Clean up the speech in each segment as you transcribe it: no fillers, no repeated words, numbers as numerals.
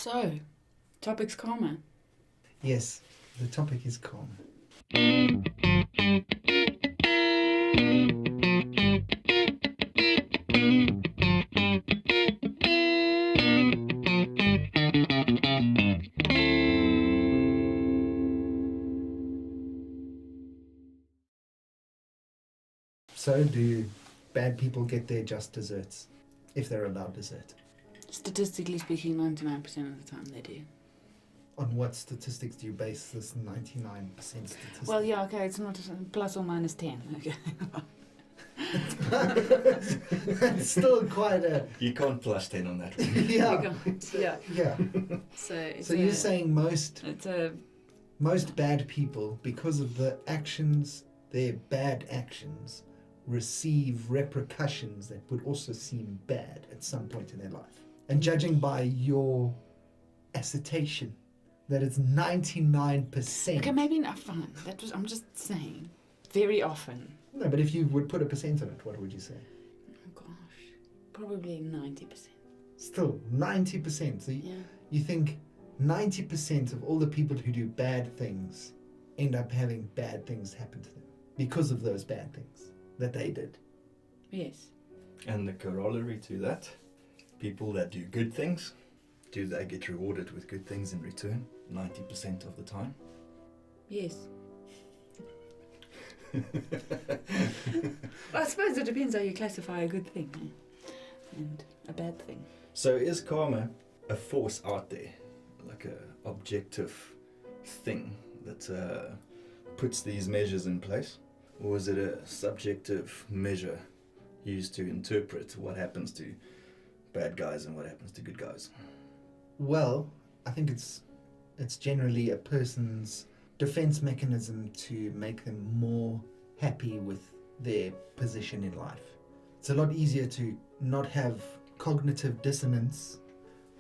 So, topic's karma. Yes, the topic is karma. So do bad people get their just desserts, if they're allowed dessert? Statistically speaking, 99% of the time they do. On what statistics do you base this 99% statistic? Well, yeah, okay, it's not plus or minus 10. Okay. That's still quite a... You can't plus 10 on that one. Yeah. Yeah. Yeah. So You're saying most it's bad people, because of the actions, their bad actions, receive repercussions that would also seem bad at some point in their life. And judging by your assertion that it's 99%. okay, maybe not fine. I'm just saying. Very often. No, but if you would put a percent on it, what would you say? Oh gosh. Probably 90%. Still, 90%. So Yeah. you think 90% of all the people who do bad things end up having bad things happen to them because of those bad things that they did. Yes. And the corollary to that, people that do good things, do they get rewarded with good things in return 90% of the time? Yes. Well, I suppose it depends how you classify a good thing and a bad thing. So is karma a force out there, like a objective thing that puts these measures in place? Or is it a subjective measure used to interpret what happens to bad guys and what happens to good guys? Well, I think it's generally a person's defense mechanism to make them more happy with their position in life. It's a lot easier to not have cognitive dissonance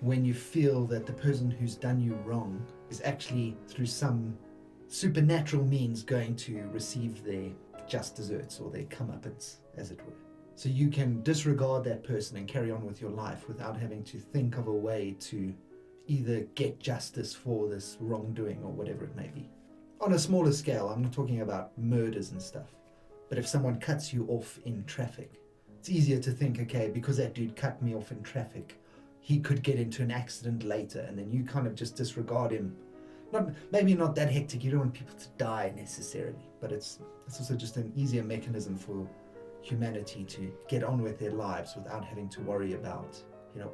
when you feel that the person who's done you wrong is actually, through some supernatural means, going to receive their just desserts or their comeuppance, as it were. So you can disregard that person and carry on with your life without having to think of a way to either get justice for this wrongdoing or whatever it may be. On a smaller scale, I'm not talking about murders and stuff, but if someone cuts you off in traffic, it's easier to think, okay, because that dude cut me off in traffic, he could get into an accident later, and then you kind of just disregard him. Maybe not that hectic, you don't want people to die necessarily, but it's also just an easier mechanism for humanity to get on with their lives without having to worry about,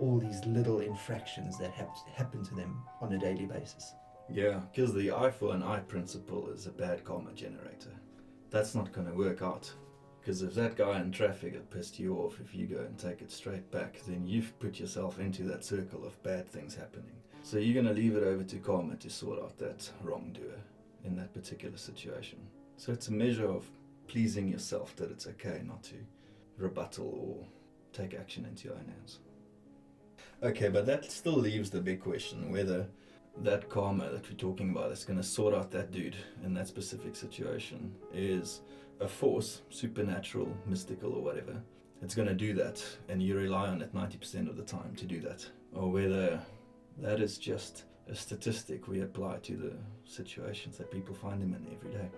all these little infractions that happen to them on a daily basis. Yeah, because the eye for an eye principle is a bad karma generator. That's not going to work out. Because if that guy in traffic had pissed you off, if you go and take it straight back, then you've put yourself into that circle of bad things happening. So you're going to leave it over to karma to sort out that wrongdoer in that particular situation. So it's a measure of pleasing yourself that it's okay not to rebuttal or take action into your own hands. Okay, but that still leaves the big question whether that karma that we're talking about is going to sort out that dude in that specific situation is a force, supernatural, mystical or whatever. It's going to do that and you rely on it 90% of the time to do that. Or whether that is just a statistic we apply to the situations that people find them in every day.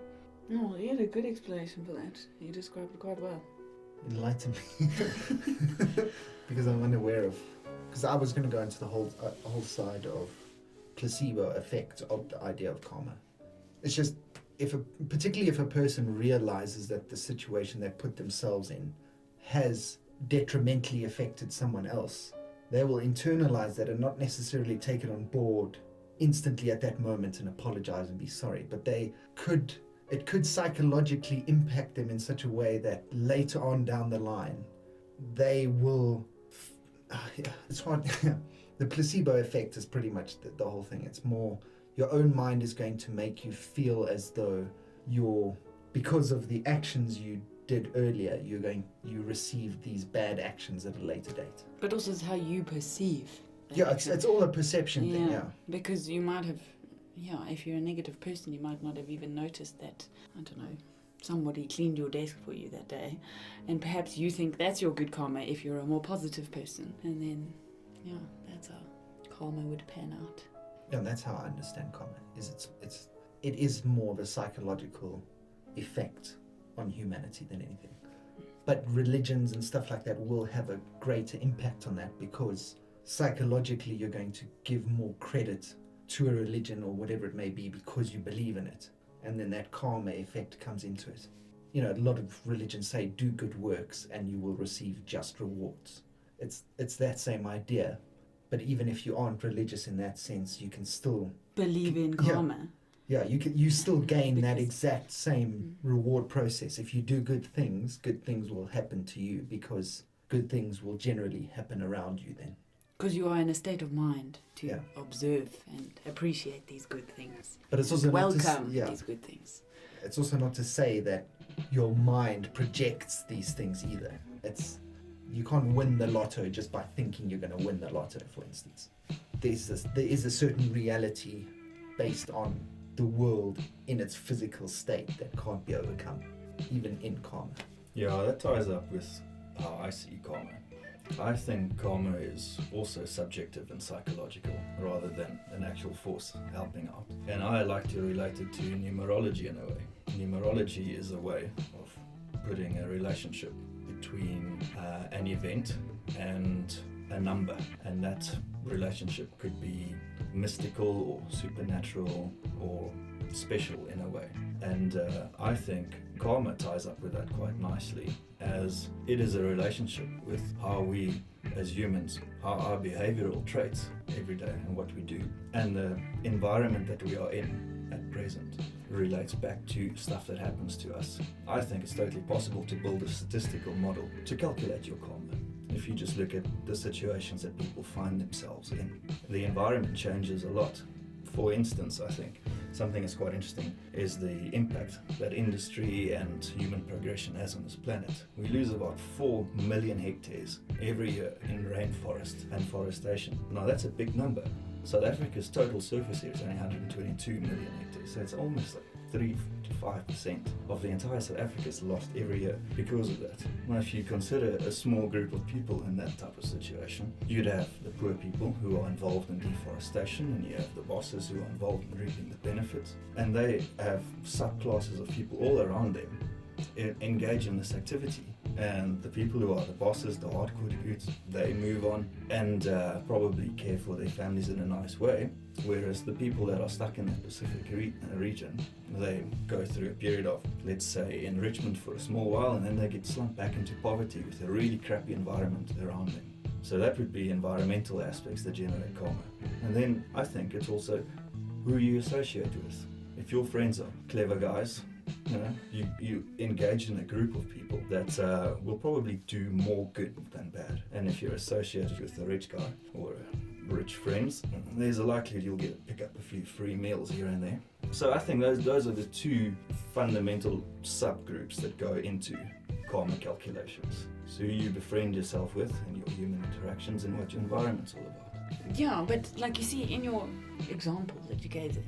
Oh, you had a good explanation for that. You described it quite well. Enlighten me. Because I'm unaware of... Because I was going to go into the whole side of placebo effect of the idea of karma. It's just, particularly if a person realizes that the situation they put themselves in has detrimentally affected someone else, they will internalize that and not necessarily take it on board instantly at that moment and apologize and be sorry, but it could psychologically impact them in such a way that later on down the line they will it's hard. The placebo effect is pretty much the whole thing. It's more your own mind is going to make you feel as though because of the actions you did earlier, you received these bad actions at a later date. But also it's how you perceive. Yeah, it's all a perception thing, yeah. Because you might have, if you're a negative person, you might not have even noticed that, I don't know, somebody cleaned your desk for you that day. And perhaps you think that's your good karma if you're a more positive person. And then, that's how karma would pan out. And that's how I understand karma. It is more of a psychological effect on humanity than anything. But religions and stuff like that will have a greater impact on that, because psychologically you're going to give more credit to a religion or whatever it may be because you believe in it. And then that karma effect comes into it. You know, a lot of religions say do good works and you will receive just rewards. It's that same idea. But even if you aren't religious in that sense, you can still Believe in karma. Yeah, you still gain that exact same reward process. If you do good things will happen to you, because good things will generally happen around you then. Because you are in a state of mind to observe and appreciate these good things. But it's also welcome these good things. It's also not to say that your mind projects these things either. You can't win the lotto just by thinking you're going to win the lotto, for instance. There is a certain reality based on the world in its physical state that can't be overcome, even in karma. Yeah, that ties up with how I see karma. I think karma is also subjective and psychological rather than an actual force helping out. And I like to relate it to numerology in a way. Numerology is a way of putting a relationship between an event and a number, and that relationship could be mystical or supernatural or special in a way. And I think karma ties up with that quite nicely, as it is a relationship with how we as humans, how our behavioral traits every day and what we do, and the environment that we are in at present relates back to stuff that happens to us. I think it's totally possible to build a statistical model to calculate your karma. If you just look at the situations that people find themselves in, the environment changes a lot. For instance, I think something that's quite interesting is the impact that industry and human progression has on this planet. We lose about 4 million hectares every year in rainforest and forestation. Now that's a big number. South Africa's total surface area is only 122 million hectares, so it's almost like 3 to 5% of the entire South Africa is lost every year because of that. Now if you consider a small group of people in that type of situation, you'd have the poor people who are involved in deforestation, and you have the bosses who are involved in reaping the benefits, and they have subclasses of people all around them engage in this activity. And the people who are the bosses, the hardcore dudes, they move on and probably care for their families in a nice way, whereas the people that are stuck in that Pacific region, they go through a period of, let's say, enrichment for a small while, and then they get slumped back into poverty with a really crappy environment around them. So that would be environmental aspects that generate karma. And then I think it's also who you associate with. If your friends are clever guys, you engage in a group of people that will probably do more good than bad. And if you're associated with a rich guy or rich friends, there's a likelihood you'll pick up a few free meals here and there. So I think those are the two fundamental subgroups that go into karma calculations. So who you befriend yourself with and your human interactions, and what your environment's all about. Yeah, but like you see in your example that you gave there,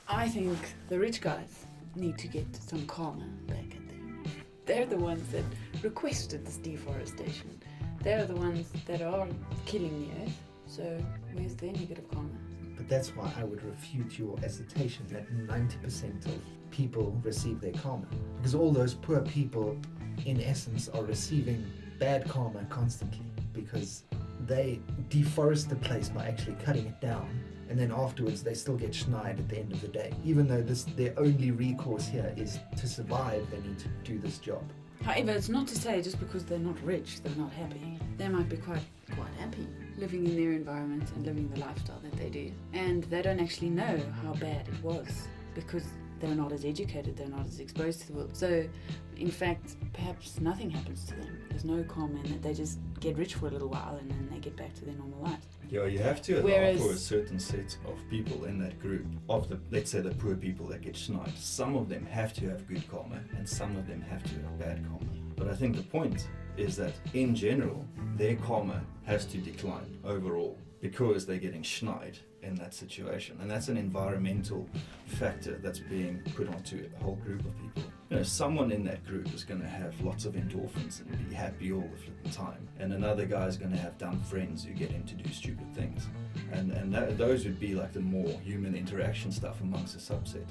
I think the rich guys need to get some karma back at them. They're the ones that requested this deforestation. They're the ones that are killing the earth. So where's their negative karma? But that's why I would refute your assertion that 90% of people receive their karma. Because all those poor people, in essence, are receiving bad karma constantly, because they deforest the place by actually cutting it down, and then afterwards they still get schneid at the end of the day. Even though their only recourse here is to survive, they need to do this job. However, it's not to say just because they're not rich, they're not happy. They might be quite happy living in their environment and living the lifestyle that they do. And they don't actually know how bad it was, because they're not as educated, they're not as exposed to the world. So, in fact, perhaps nothing happens to them. There's no karma in it. They just get rich for a little while and then they get back to their normal lives. Yeah, you have to allow for a certain set of people in that group, of the, let's say, the poor people that get schneid. Some of them have to have good karma and some of them have to have bad karma. But I think the point is that in general, their karma has to decline overall because they're getting schneid in that situation. And that's an environmental factor that's being put onto a whole group of people. someone in that group is going to have lots of endorphins and be happy all the flipping time, and another guy's going to have dumb friends who get him to do stupid things, and those would be like the more human interaction stuff amongst a subset.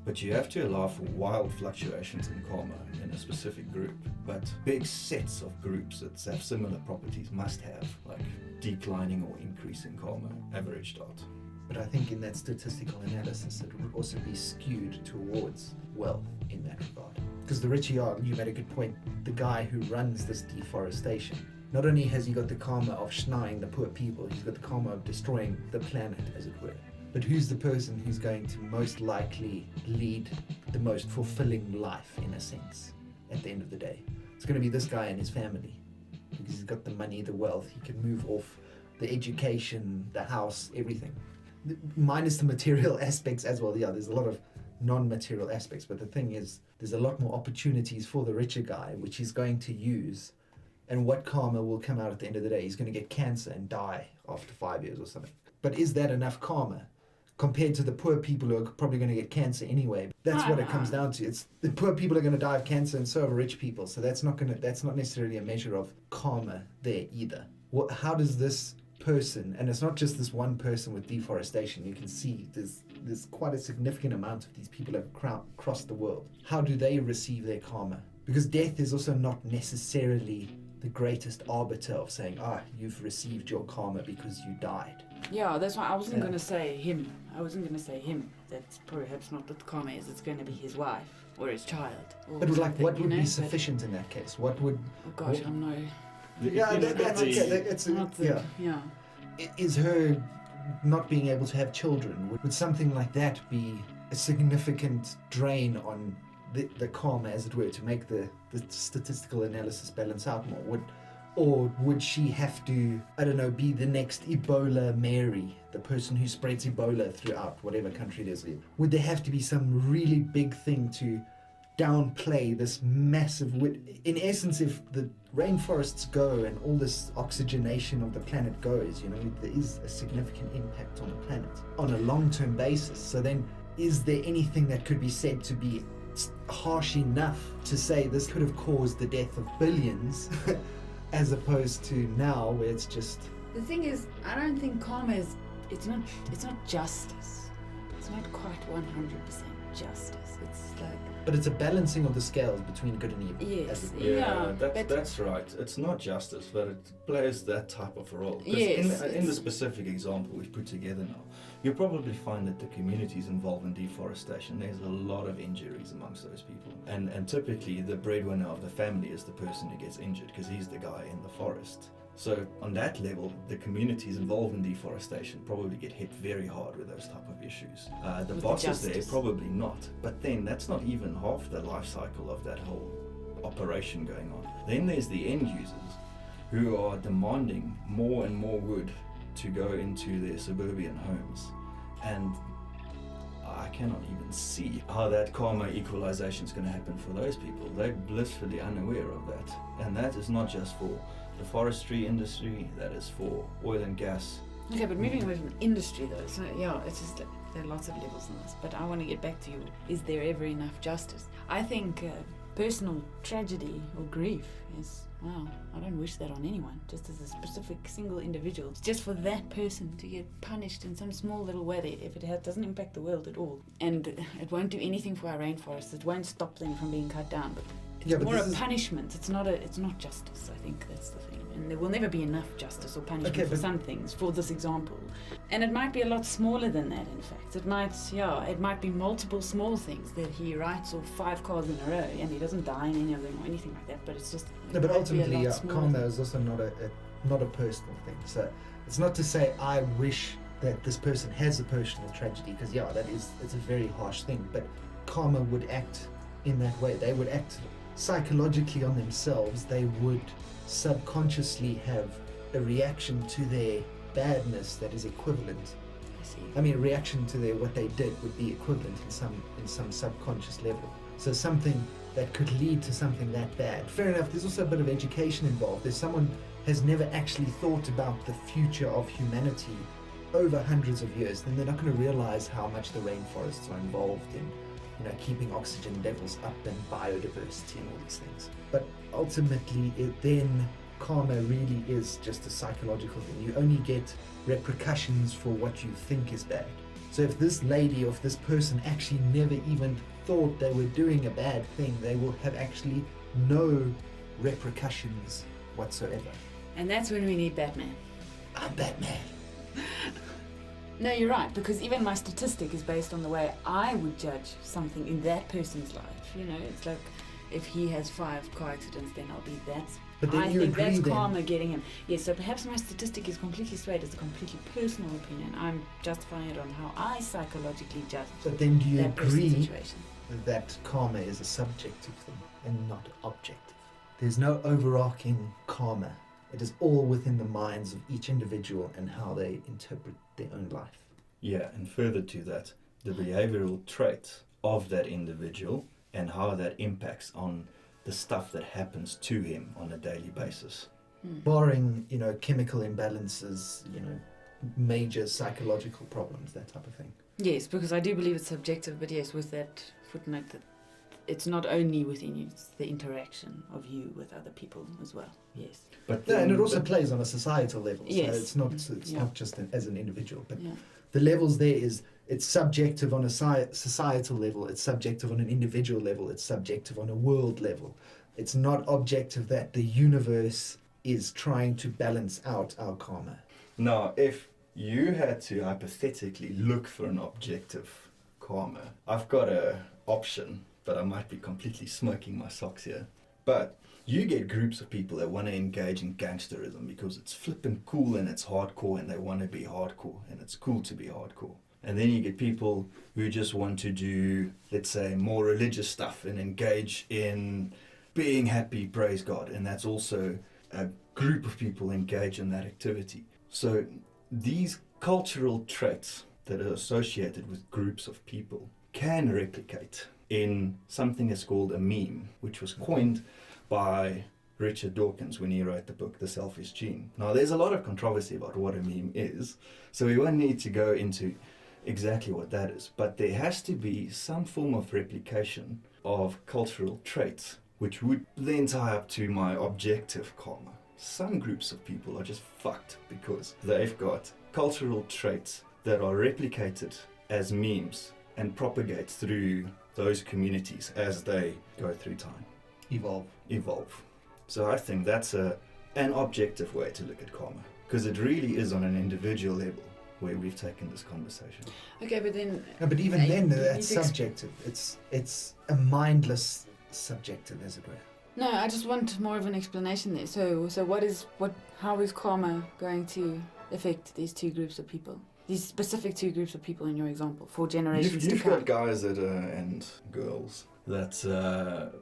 But you have to allow for wild fluctuations in karma in a specific group. But big sets of groups that have similar properties must have like declining or increasing karma averaged out. But I think in that statistical analysis, it would also be skewed towards wealth in that regard. Because the richer you are, you made a good point, the guy who runs this deforestation, not only has he got the karma of schneeing the poor people, he's got the karma of destroying the planet, as it were. But who's the person who's going to most likely lead the most fulfilling life, in a sense, at the end of the day? It's going to be this guy and his family. Because he's got the money, the wealth, he can move off the education, the house, everything. Minus the material aspects as well. Yeah, there's a lot of non-material aspects, but the thing is, there's a lot more opportunities for the richer guy, which he's going to use. And what karma will come out at the end of the day? He's going to get cancer and die after 5 years or something. But is that enough karma? Compared to the poor people who are probably going to get cancer anyway. That's what it comes down to. It's the poor people are going to die of cancer, and so are rich people. So that's not necessarily a measure of karma there either. How does this person, and it's not just this one person with deforestation, you can see there's quite a significant amount of these people across the world. How do they receive their karma? Because death is also not necessarily the greatest arbiter of saying, you've received your karma because you died. Yeah, that's why I wasn't going to say him. That's perhaps not what karma is. It's going to be his wife or his child. Or but like, what would be sufficient in that case? What would... Oh gosh, I'm no... Yeah, that's okay. Is her not being able to have children, would something like that be a significant drain on the karma, as it were, to make the statistical analysis balance out more? Or would she have to, I don't know, be the next Ebola Mary, the person who spreads Ebola throughout whatever country it is? Would there have to be some really big thing to downplay this massive... In essence, if the rainforests go and all this oxygenation of the planet goes, there is a significant impact on the planet on a long-term basis. So then, is there anything that could be said to be harsh enough to say this could have caused the death of billions as opposed to now where it's just... The thing is, I don't think karma is... It's not justice. It's not quite 100% justice. It's like... But it's a balancing of the scales between good and evil. Yes, that's right. It's not justice, but it plays that type of a role. 'Cause yes, in the specific example we've put together now, you'll probably find that the communities involved in deforestation, there's a lot of injuries amongst those people. And typically the breadwinner of the family is the person who gets injured because he's the guy in the forest. So on that level, the communities involved in deforestation probably get hit very hard with those type of issues. The bosses there, probably not. But then that's not even half the life cycle of that whole operation going on. Then there's the end users who are demanding more and more wood to go into their suburban homes. And I cannot even see how that karma equalization is going to happen for those people. They're blissfully unaware of that. And that is not just for the forestry industry, that is for oil and gas. Okay, but moving away from industry though, so it's just that there are lots of levels in this. But I want to get back to you, is there ever enough justice? I think personal tragedy or grief is, I don't wish that on anyone, just as a specific single individual. It's just for that person to get punished in some small little way if it doesn't impact the world at all. And it won't do anything for our rainforests, it won't stop them from being cut down. But it's more a punishment. It's not justice. I think that's the thing. And there will never be enough justice or punishment for some things, for this example. And it might be a lot smaller than that, in fact. It might be multiple small things that he writes off 5 cars in a row and he doesn't die in any of them or anything like that. But it's just... No, but ultimately, karma is also not a personal thing. So it's not to say I wish that this person has a personal tragedy, because it's a very harsh thing. But karma would act in that way. They would act psychologically on themselves. They would subconsciously have a reaction to their badness that is equivalent. I mean, a reaction to what they did would be equivalent in some subconscious level. So something that could lead to something that bad. Fair enough, there's also a bit of education involved. There's someone has never actually thought about the future of humanity over hundreds of years, then they're not going to realize how much the rainforests are involved in keeping oxygen levels up and biodiversity and all these things. But ultimately, then karma really is just a psychological thing. You only get repercussions for what you think is bad. So if this lady or if this person actually never even thought they were doing a bad thing, they will have actually no repercussions whatsoever. And that's when we need Batman. I'm Batman. No, you're right, because even my statistic is based on the way I would judge something in that person's life. It's like if he has 5 car accidents, then I'll be that. But then I you think agree that's then. karma getting him. Yes, so perhaps my statistic is completely swayed. It's a completely personal opinion. I'm justifying it on how I psychologically judge But then do you that person's agree situation. that karma is a subjective thing and not objective? There's no overarching karma. It is all within the minds of each individual and how they interpret their own life. Yeah, and further to that, the behavioral traits of that individual and how that impacts on the stuff that happens to him on a daily basis. Barring, chemical imbalances, major psychological problems, that type of thing. Yes, because I do believe it's subjective, but yes, with that footnote that it's not only within you, it's the interaction of you with other people as well. Yes. But Yeah, and it also but- plays on a societal level. So Yes. it's not Yeah. not just as an individual, but Yeah. the levels there is it's subjective on a societal level, it's subjective on an individual level, it's subjective on a world level. It's not objective that the universe is trying to balance out our karma. Now, if you had to hypothetically look for an objective karma, I've got a option, but I might be completely smoking my socks here. But you get groups of people that want to engage in gangsterism because it's flippin' cool and it's hardcore and they want to be hardcore and it's cool to be hardcore. And then you get people who just want to do, let's say, more religious stuff and engage in being happy, praise God. And that's also a group of people engage in that activity. So these cultural traits that are associated with groups of people can replicate in something that's called a meme, which was coined by Richard Dawkins when he wrote the book The Selfish Gene. Now, there's a lot of controversy about what a meme is, so we won't need to go into exactly what that is, but there has to be some form of replication of cultural traits, which would then tie up to my objective karma. Some groups of people are just fucked because they've got cultural traits that are replicated as memes and propagate through those communities as they go through time. Evolve. So I think that's an objective way to look at karma, because it really is on an individual level where we've taken this conversation. Okay, but then... No, but even Yeah, then, you that's need to subjective. It's a mindless subjective, as it were. No, I just want more of an explanation there. So how is karma going to affect these two groups of people? These specific two groups of people in your example, for generations You've to come. got guys that and girls that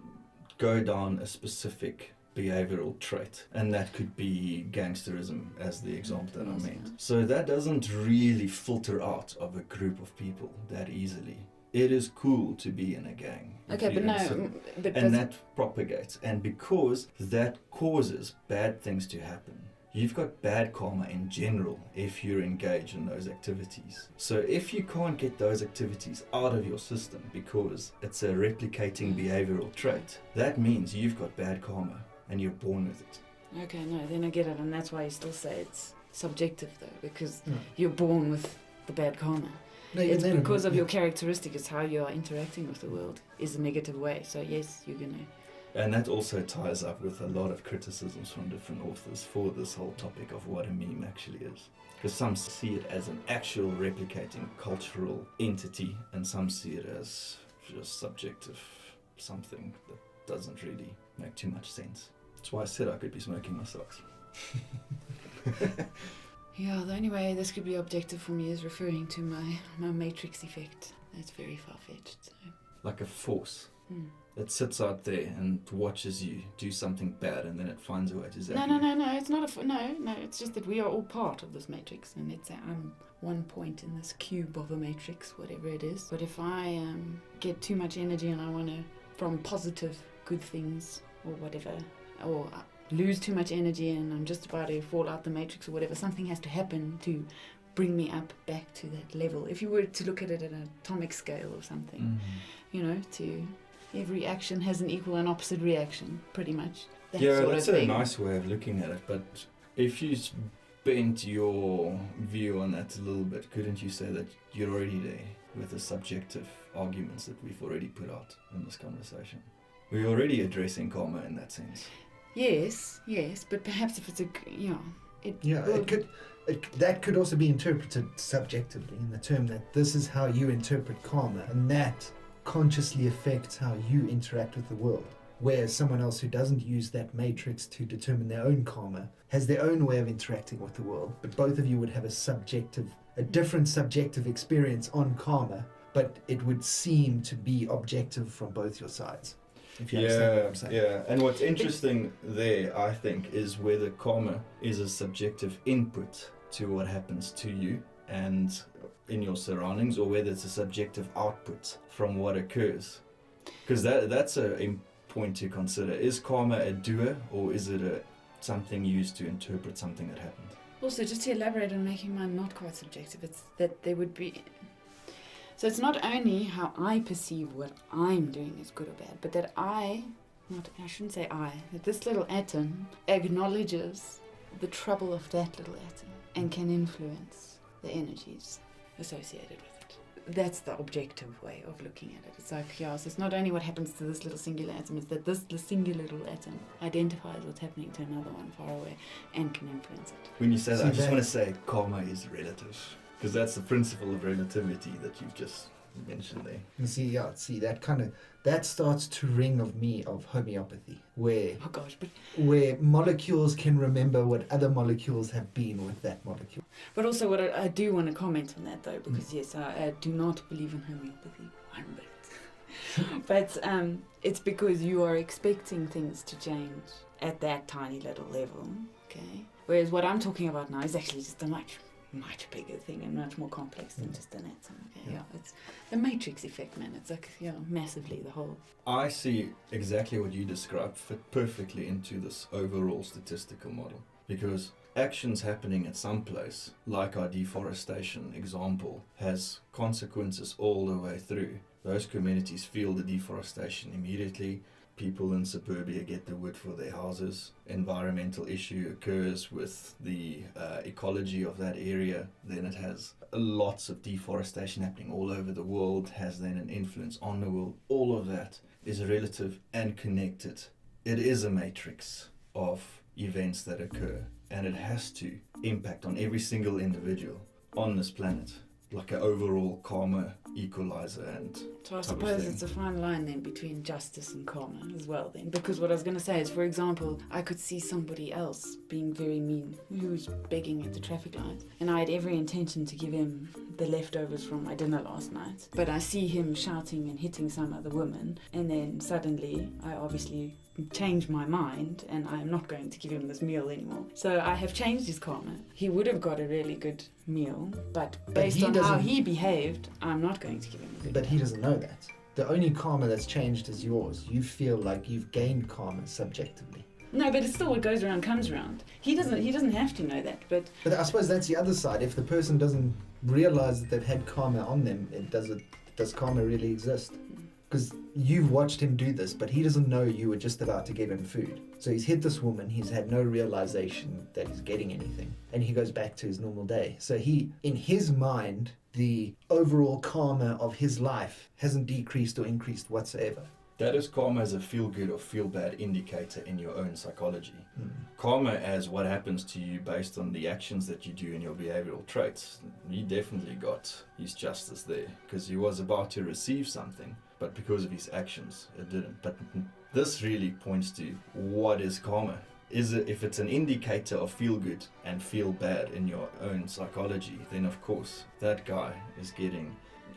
go down a specific behavioral trait, and that could be gangsterism as the example that I Yes, meant. yeah. So that doesn't really filter out of a group of people that easily. It is cool to be in a gang. Okay, if but you're no, in a but and that propagates, and because that causes bad things to happen, you've got bad karma in general if you're engaged in those activities. So if you can't get those activities out of your system because it's a replicating behavioral trait, that means you've got bad karma and you're born with it. Okay, no, then I get it, and that's why you still say it's subjective though, because No. you're born with the bad karma. No, even It's then, because of yeah. your characteristic, it's how you are interacting with the world is a negative way. So yes, you're gonna... And that also ties up with a lot of criticisms from different authors for this whole topic of what a meme actually is. Because some see it as an actual replicating cultural entity, and some see it as just subjective something that doesn't really make too much sense. That's why I said I could be smoking my socks. Yeah, the only way this could be objective for me is referring to my matrix effect. That's very far-fetched. So. Like a force Hmm. that sits out there and watches you do something bad, and then it finds a way to zap No, you. no, it's not no, it's just that we are all part of this matrix, and let's say I'm one point in this cube of a matrix, whatever it is. But if I get too much energy and I want to, from positive, good things, or whatever, or lose too much energy and I'm just about to fall out the matrix or whatever, something has to happen to bring me up back to that level. If you were to look at it at an atomic scale or something, you know, to every action has an equal and opposite reaction, pretty much. That Yeah, sort that's of a thing. nice way of looking at it, but if you bent your view on that a little bit, couldn't you say that you're already there with the subjective arguments that we've already put out in this conversation? We're already addressing karma in that sense. Yes, but perhaps if it's that could also be interpreted subjectively in the term that this is how you interpret karma, and that consciously affects how you interact with the world. Whereas someone else who doesn't use that matrix to determine their own karma has their own way of interacting with the world, but both of you would have a different subjective experience on karma, but it would seem to be objective from both your sides. If you understand what I'm saying. Yeah. And what's interesting there, I think, is whether karma is a subjective input to what happens to you and in your surroundings, or whether it's a subjective output from what occurs. Because that's a point to consider. Is karma a doer, or is it something used to interpret something that happened? Also, just to elaborate on making mine not quite subjective, it's that there would be... So it's not only how I perceive what I'm doing is good or bad, but that I shouldn't say that this little atom acknowledges the trouble of that little atom and can influence the energies associated with it. That's the objective way of looking at it. It's like, so it's not only what happens to this little singular atom, it's that this singular little atom identifies what's happening to another one far away and can influence it. When you say that, I just want to say karma is relative. Because that's the principle of relativity that you've just mentioned there. You see, that starts to ring of homeopathy, where where molecules can remember what other molecules have been with that molecule. But also, what I do want to comment on that though, because yes, I do not believe in homeopathy one bit. But it's because you are expecting things to change at that tiny little level, okay? Whereas what I'm talking about now is actually just a much bigger thing and much more complex than just an atom. Okay? Yeah, it's the matrix effect, man. It's like, massively the whole. I see exactly what you described fit perfectly into this overall statistical model, because actions happening at some place, like our deforestation example, has consequences all the way through. Those communities feel the deforestation immediately. People in suburbia get the wood for their houses. Environmental issue occurs with the ecology of that area. Then it has lots of deforestation happening all over the world, has then an influence on the world. All of that is relative and connected. It is a matrix of events that occur, and it has to impact on every single individual on this planet, like an overall karma equalizer. And so I suppose it's a fine line then between justice and karma as well then, because what I was going to say is, for example, I could see somebody else being very mean who's begging at the traffic light, and I had every intention to give him the leftovers from my dinner last night, but I see him shouting and hitting some other woman, and then suddenly I obviously change my mind and I'm not going to give him this meal anymore. So I have changed his karma. He would have got a really good meal, but based on how he behaved, I'm not going to give him a good meal. But he doesn't know that. The only karma that's changed is yours. You feel like you've gained karma subjectively. No, but it's still what goes around comes around. He doesn't have to know that, but I suppose that's the other side. If the person doesn't realize that they've had karma on them, does karma really exist? Because you've watched him do this, but he doesn't know you were just about to give him food. So he's hit this woman, he's had no realization that he's getting anything, and he goes back to his normal day. So in his mind, the overall karma of his life hasn't decreased or increased whatsoever. that is karma as a feel-good or feel-bad indicator in your own psychology. Karma as what happens to you based on the actions that you do in your behavioral traits. He definitely got his justice there, because he was about to receive something, but because of his actions, it didn't. But this really points to what is karma. If it's an indicator of feel good and feel bad in your own psychology, then of course that guy is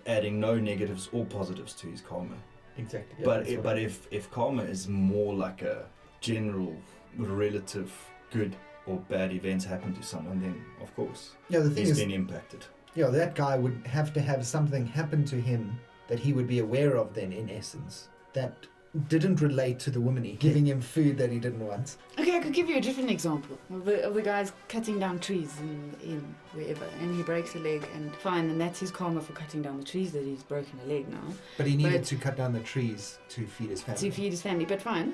adding no negatives or positives to his karma. Exactly. Yeah, but if karma is more like a general relative good or bad events happen to someone, then of course he's been impacted. Yeah, that guy would have to have something happen to him that he would be aware of then, in essence, that didn't relate to the woman, giving him food that he didn't want. Okay, I could give you a different example of the guys cutting down trees in wherever, and he breaks a leg, and fine, and that's his karma for cutting down the trees that he's broken a leg now. But he needed to cut down the trees to feed his family. But fine,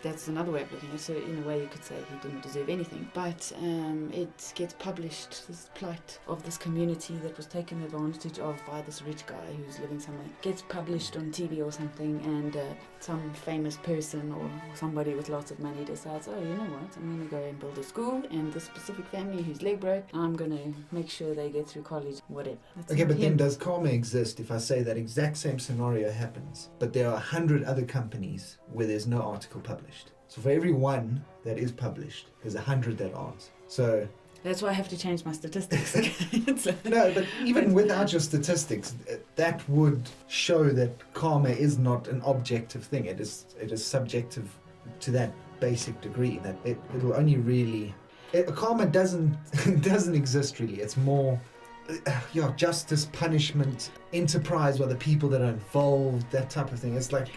that's another way of looking at it. So in a way you could say he didn't deserve anything. But it gets published, this plight of this community that was taken advantage of by this rich guy who's living somewhere, gets published on TV or something, and some famous person or somebody with lots of money decides, oh, you know what, I'm going to go and build a school, and this specific family whose leg broke, I'm going to make sure they get through college, whatever. That's okay, but him. then does karma exist if I say that exact same scenario happens, but there are 100 other companies where there's no article published? So for every one that is published, there's 100 that aren't. So that's why I have to change my statistics. no, but even without your statistics, that would show that karma is not an objective thing. It is subjective to that basic degree. That it'll only really karma doesn't exist really. It's more justice, punishment, enterprise by the people that are involved, that type of thing. It's like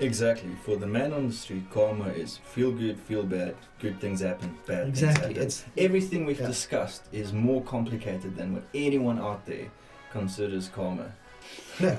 Exactly. For the man on the street, karma is feel good, feel bad, good things happen, bad exactly. things happen. It's Everything we've discussed is more complicated than what anyone out there considers karma. no,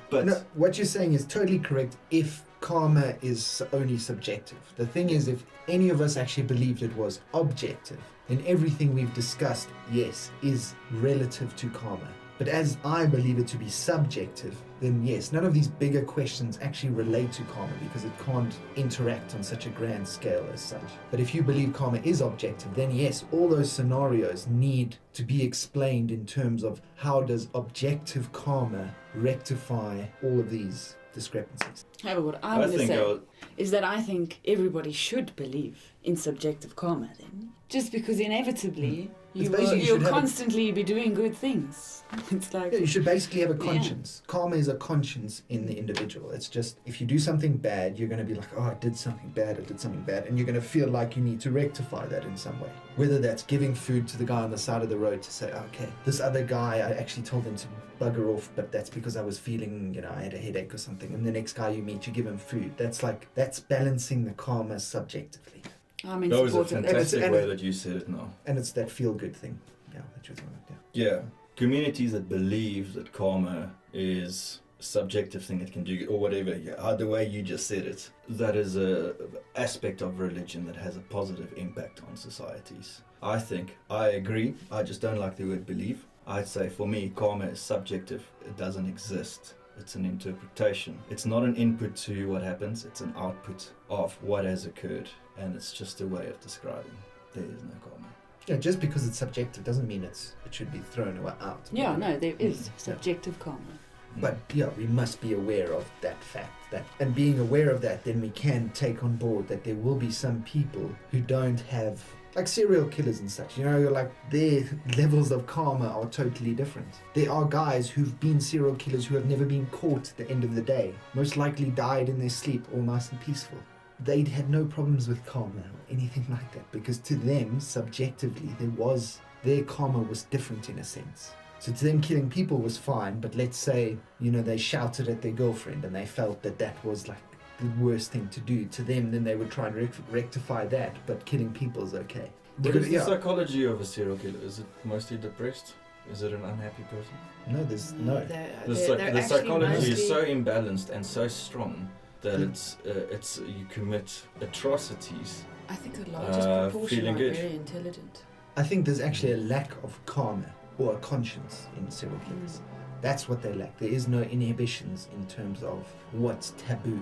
But no, what you're saying is totally correct if karma is only subjective. The thing is, if any of us actually believed it was objective, then everything we've discussed, yes, is relative to karma. But as I believe it to be subjective, then yes, none of these bigger questions actually relate to karma because it can't interact on such a grand scale as such. But if you believe karma is objective, then yes, all those scenarios need to be explained in terms of how does objective karma rectify all of these discrepancies. However, what I'm going to say is that I think everybody should believe in subjective karma then. Just because inevitably you'll constantly be doing good things. It's like... Yeah, you should basically have a conscience. Yeah. Karma is a conscience in the individual. It's just, if you do something bad, you're going to be like, oh, I did something bad, and you're going to feel like you need to rectify that in some way. Whether that's giving food to the guy on the side of the road to say, okay, this other guy, I actually told him to bugger off, but that's because I was feeling, I had a headache or something. And the next guy you meet, you give him food. That's balancing the karma subjectively. I'm in that was a support of fantastic way that you said it now. And it's that feel-good thing. Yeah, that you're talking about, Yeah. Communities that believe that karma is a subjective thing that can do, or whatever, the way you just said it, that is a aspect of religion that has a positive impact on societies. I agree, I just don't like the word believe. I'd say for me, karma is subjective. It doesn't exist. It's an interpretation. It's not an input to what happens, it's an output of what has occurred. And it's just a way of describing. There is no karma. Yeah, just because it's subjective doesn't mean it should be thrown out. Yeah, no, there is subjective karma. But yeah, we must be aware of that fact. And being aware of that, then we can take on board that there will be some people who don't have, like serial killers and such, like their levels of karma are totally different. There are guys who've been serial killers who have never been caught at the end of the day. Most likely died in their sleep, all nice and peaceful. They had no problems with karma or anything like that because to them, subjectively, their karma was different in a sense. So to them, killing people was fine, but let's say, they shouted at their girlfriend and they felt that was like the worst thing to do. To them, then they would try and rectify that, but killing people is okay. What is the psychology of a serial killer? Is it mostly depressed? Is it an unhappy person? No, there's no. The psychology is so imbalanced and so strong that it's you commit atrocities. I think the largest proportion are very intelligent. I think there's actually a lack of karma or a conscience in serial killers. That's what they lack. There is no inhibitions in terms of what's taboo,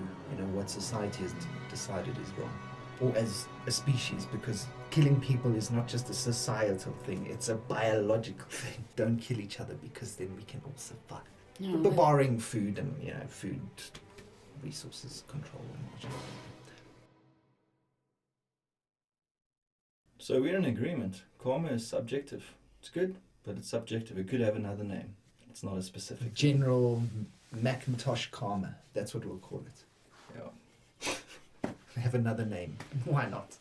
what society has decided is wrong, or as a species, because killing people is not just a societal thing, it's a biological thing. Don't kill each other because then we can all survive. No, but barring food and, food resources control and whatnot. So we're in agreement. Karma is subjective. It's good, but it's subjective. It could have another name. It's not a specific. General Macintosh karma. That's what we'll call it. Yeah. Have another name. Why not?